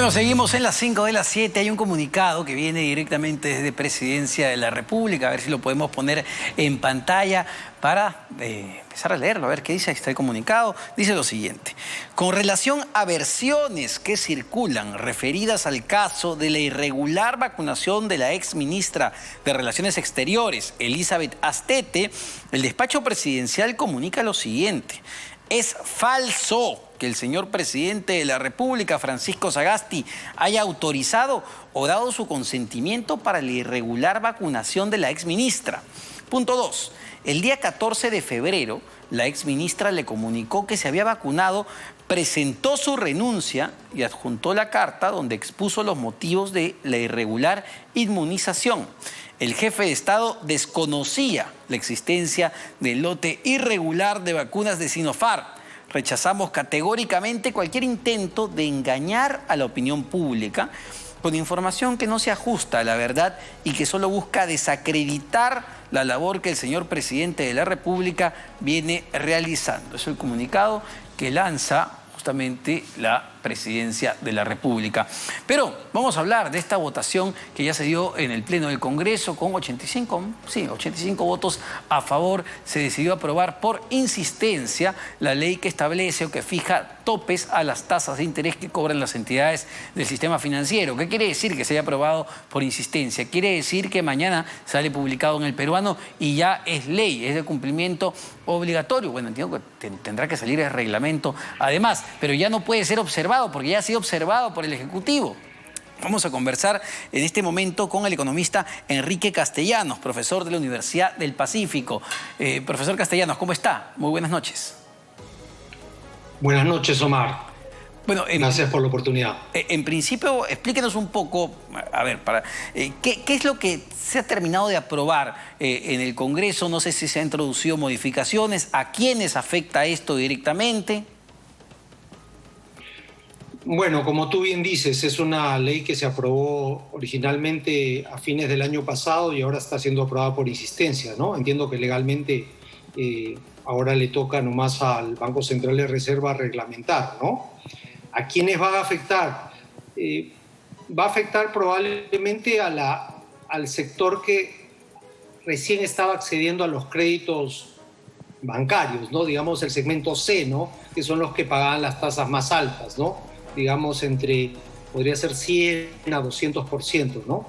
Bueno, seguimos en las 5 de las 7. Hay un comunicado que viene directamente desde Presidencia de la República. A ver si lo podemos poner en pantalla para empezar a leerlo. A ver qué dice. Ahí está el comunicado. Dice lo siguiente. Con relación a versiones que circulan referidas al caso de la irregular vacunación de la ex ministra de Relaciones Exteriores, Elizabeth Astete, el despacho presidencial comunica lo siguiente. Es falso que el señor presidente de la República, Francisco Sagasti, haya autorizado o dado su consentimiento para la irregular vacunación de la exministra. Punto 2. El día 14 de febrero, la exministra le comunicó que se había vacunado, presentó su renuncia y adjuntó la carta donde expuso los motivos de la irregular inmunización. El jefe de Estado desconocía la existencia del lote irregular de vacunas de Sinopharm. Rechazamos categóricamente cualquier intento de engañar a la opinión pública con información que no se ajusta a la verdad y que solo busca desacreditar la labor que el señor presidente de la República viene realizando. Es el comunicado que lanza justamente la Presidencia de la República. Pero vamos a hablar de esta votación que ya se dio en el Pleno del Congreso con 85 votos a favor. Se decidió aprobar por insistencia la ley que establece o que fija topes a las tasas de interés que cobran las entidades del sistema financiero. ¿Qué quiere decir que se haya aprobado por insistencia? Quiere decir que mañana sale publicado en El Peruano y ya es ley, es de cumplimiento obligatorio. Bueno, entiendo que tendrá que salir el reglamento además, pero ya no puede ser observado porque ya ha sido observado por el Ejecutivo. Vamos a conversar en este momento con el economista Enrique Castellanos, profesor de la Universidad del Pacífico. Profesor Castellanos, ¿cómo está? Muy buenas noches. Buenas noches, Omar. Bueno, gracias por la oportunidad. En principio, explíquenos un poco, a ver, ¿qué es lo que se ha terminado de aprobar en el Congreso? No sé si se han introducido modificaciones. ¿A quiénes afecta esto directamente? Bueno, como tú bien dices, es una ley que se aprobó originalmente a fines del año pasado y ahora está siendo aprobada por insistencia, ¿no? Entiendo que legalmente ahora le toca nomás al Banco Central de Reserva reglamentar, ¿no? ¿A quiénes va a afectar? Va a afectar probablemente al sector que recién estaba accediendo a los créditos bancarios, ¿no? Digamos el segmento C, ¿no? Que son los que pagaban las tasas más altas, ¿no? Digamos podría ser 100 a 200%, ¿no?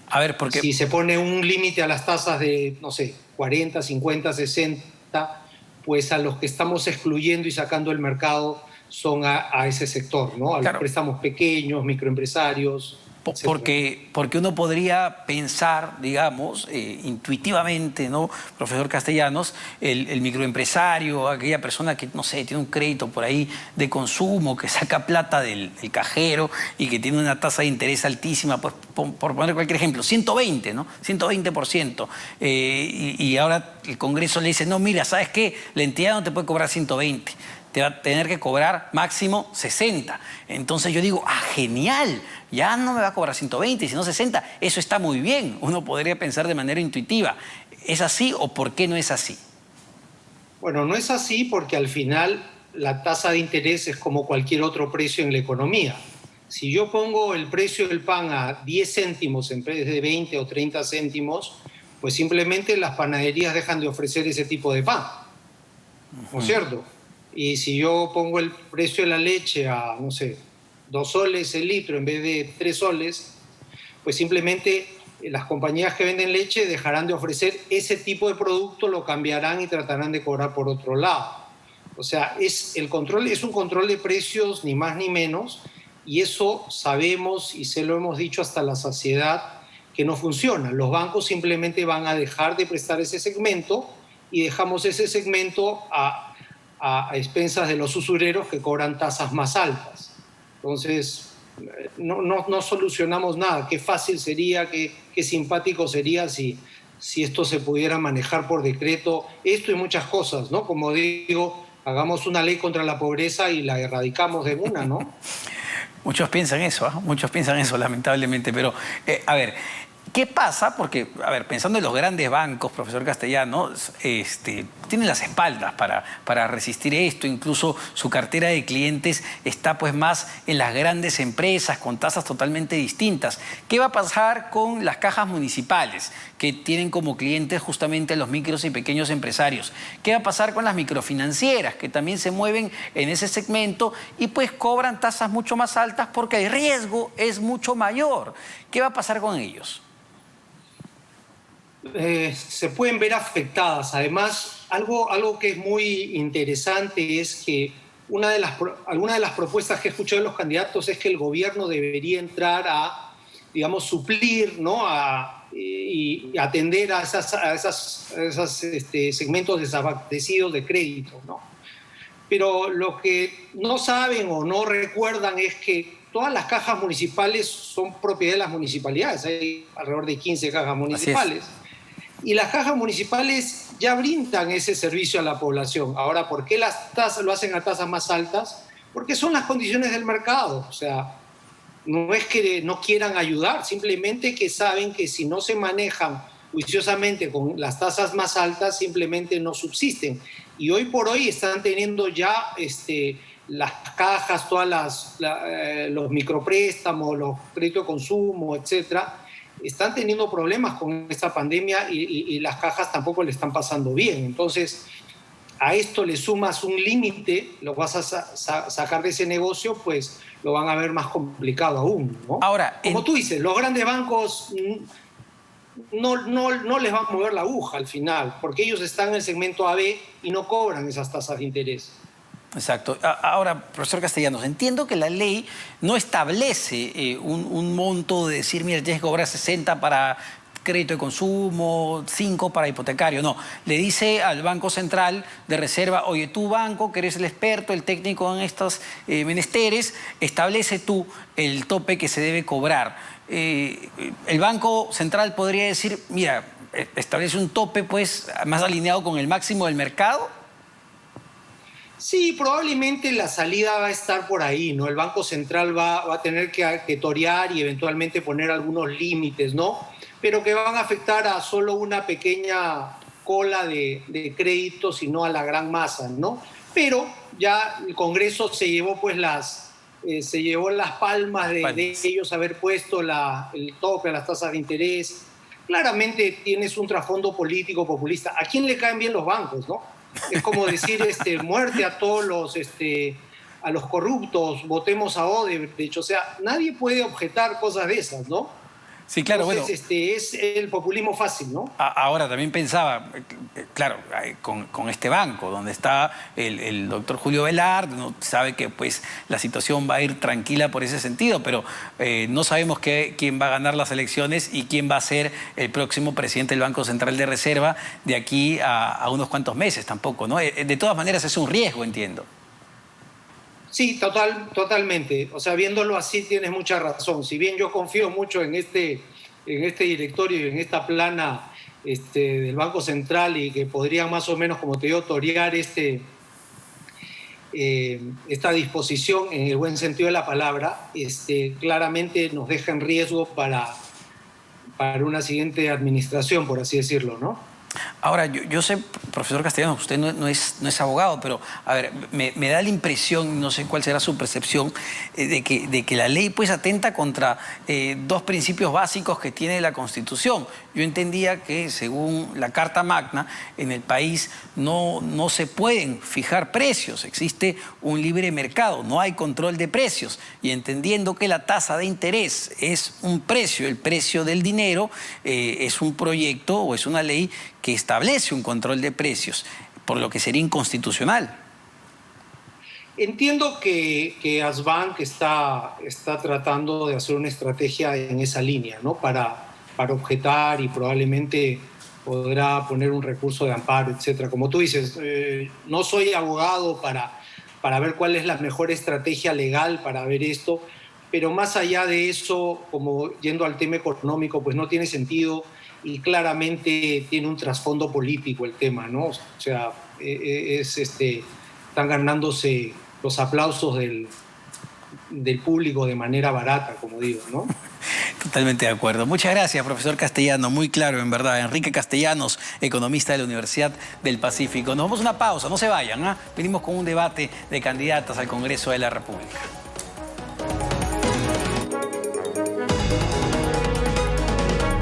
A ver, porque si se pone un límite a las tasas de, no sé, 40, 50, 60, pues a los que estamos excluyendo y sacando del mercado son a ese sector, ¿no? A los préstamos pequeños, microempresarios. Porque uno podría pensar, digamos, intuitivamente, ¿no, profesor Castellanos, el microempresario, aquella persona que, no sé, tiene un crédito por ahí de consumo, que saca plata del cajero y que tiene una tasa de interés altísima, pues por poner cualquier ejemplo, 120, ¿no? 120%. Y ahora el Congreso le dice, no, mira, ¿sabes qué? La entidad no te puede cobrar 120. Te va a tener que cobrar máximo 60. Entonces yo digo, genial, ya no me va a cobrar 120, sino 60. Eso está muy bien. Uno podría pensar de manera intuitiva. ¿Es así o por qué no es así? Bueno, no es así porque al final la tasa de interés es como cualquier otro precio en la economía. Si yo pongo el precio del pan a 10 céntimos en vez de 20 o 30 céntimos, pues simplemente las panaderías dejan de ofrecer ese tipo de pan. ¿No es cierto? Y si yo pongo el precio de la leche a, no sé, 2 soles el litro en vez de 3 soles, pues simplemente las compañías que venden leche dejarán de ofrecer ese tipo de producto, lo cambiarán y tratarán de cobrar por otro lado. O sea, es un control de precios ni más ni menos, y eso sabemos y se lo hemos dicho hasta la saciedad que no funciona. Los bancos simplemente van a dejar de prestar ese segmento y dejamos ese segmento a expensas de los usureros que cobran tasas más altas. Entonces, no solucionamos nada. Qué fácil sería, qué simpático sería si esto se pudiera manejar por decreto. Esto y muchas cosas, ¿no? Como digo, hagamos una ley contra la pobreza y la erradicamos de una, ¿no? Muchos piensan eso, muchos piensan eso, lamentablemente. Pero, a ver, qué pasa? Porque, a ver, pensando en los grandes bancos, profesor Castellanos, tienen las espaldas para resistir esto, incluso su cartera de clientes está pues más en las grandes empresas con tasas totalmente distintas. ¿Qué va a pasar con las cajas municipales que tienen como clientes justamente a los micros y pequeños empresarios? ¿Qué va a pasar con las microfinancieras que también se mueven en ese segmento y pues cobran tasas mucho más altas porque el riesgo es mucho mayor? ¿Qué va a pasar con ellos? Se pueden ver afectadas. Además, algo que es muy interesante es que alguna de las propuestas que he escuchado de los candidatos es que el gobierno debería entrar a, digamos, suplir, ¿no? Y atender a esos segmentos desabastecidos de crédito, ¿no? Pero lo que no saben o no recuerdan es que todas las cajas municipales son propiedad de las municipalidades. Hay alrededor de 15 cajas municipales. Y las cajas municipales ya brindan ese servicio a la población. Ahora, ¿por qué las tasas lo hacen a tasas más altas? Porque son las condiciones del mercado. O sea, no es que no quieran ayudar, simplemente que saben que si no se manejan juiciosamente con las tasas más altas, simplemente no subsisten. Y hoy por hoy están teniendo ya las cajas, los micropréstamos, los créditos de consumo, etcétera, están teniendo problemas con esta pandemia y las cajas tampoco le están pasando bien. Entonces, a esto le sumas un límite, lo vas a sacar de ese negocio, pues lo van a ver más complicado aún, ¿no? Ahora, como tú dices, los grandes bancos no les van a mover la aguja al final, porque ellos están en el segmento AB y no cobran esas tasas de interés. Exacto. Ahora, profesor Castellanos, entiendo que la ley no establece un monto de decir, mira, tienes que cobrar 60 para crédito de consumo, 5 para hipotecario. No, le dice al Banco Central de Reserva, oye, tú banco, que eres el experto, el técnico en estos menesteres, establece tú el tope que se debe cobrar. El Banco Central podría decir, mira, establece un tope pues más alineado con el máximo del mercado. Sí, probablemente la salida va a estar por ahí, ¿no? El Banco Central va a tener que torear y eventualmente poner algunos límites, ¿no? Pero que van a afectar a solo una pequeña cola de créditos y no a la gran masa, ¿no? Pero ya el Congreso se llevó pues las palmas de ellos haber puesto el tope a las tasas de interés. Claramente tienes un trasfondo político populista. ¿A quién le caen bien los bancos, no? Es como decir muerte a todos a los corruptos, votemos a Odebrecht. O sea, nadie puede objetar cosas de esas, ¿no? Sí, claro, entonces, bueno. Es el populismo fácil, ¿no? Ahora, también pensaba, claro, con este banco, donde está el doctor Julio Velarde, uno sabe que pues la situación va a ir tranquila por ese sentido, pero no sabemos quién va a ganar las elecciones y quién va a ser el próximo presidente del Banco Central de Reserva de aquí a unos cuantos meses tampoco, ¿no? De todas maneras es un riesgo, entiendo. Sí, totalmente. O sea, viéndolo así tienes mucha razón. Si bien yo confío mucho en este directorio y en esta plana del Banco Central y que podrían más o menos, como te digo, torear esta disposición en el buen sentido de la palabra, claramente nos deja en riesgo para una siguiente administración, por así decirlo, ¿no? Ahora, yo sé, profesor Castellanos, usted no es abogado, pero a ver, me da la impresión, no sé cuál será su percepción, de que la ley pues atenta contra dos principios básicos que tiene la Constitución. Yo entendía que según la Carta Magna, en el país no se pueden fijar precios, existe un libre mercado, no hay control de precios. Y entendiendo que la tasa de interés es un precio, el precio del dinero, es un proyecto o es una ley que establece un control de precios, por lo que sería inconstitucional. Entiendo que Asbank está tratando de hacer una estrategia en esa línea, ¿no? Para objetar y probablemente podrá poner un recurso de amparo, etcétera. Como tú dices, no soy abogado para ver cuál es la mejor estrategia legal para ver esto, pero más allá de eso, como yendo al tema económico, pues no tiene sentido y claramente tiene un trasfondo político el tema, ¿no? O sea, están ganándose los aplausos del público de manera barata, como digo, ¿no? Totalmente de acuerdo. Muchas gracias, profesor Castellano. Muy claro, en verdad. Enrique Castellanos, economista de la Universidad del Pacífico. Nos vamos a una pausa, no se vayan, ¿ah? Venimos con un debate de candidatas al Congreso de la República.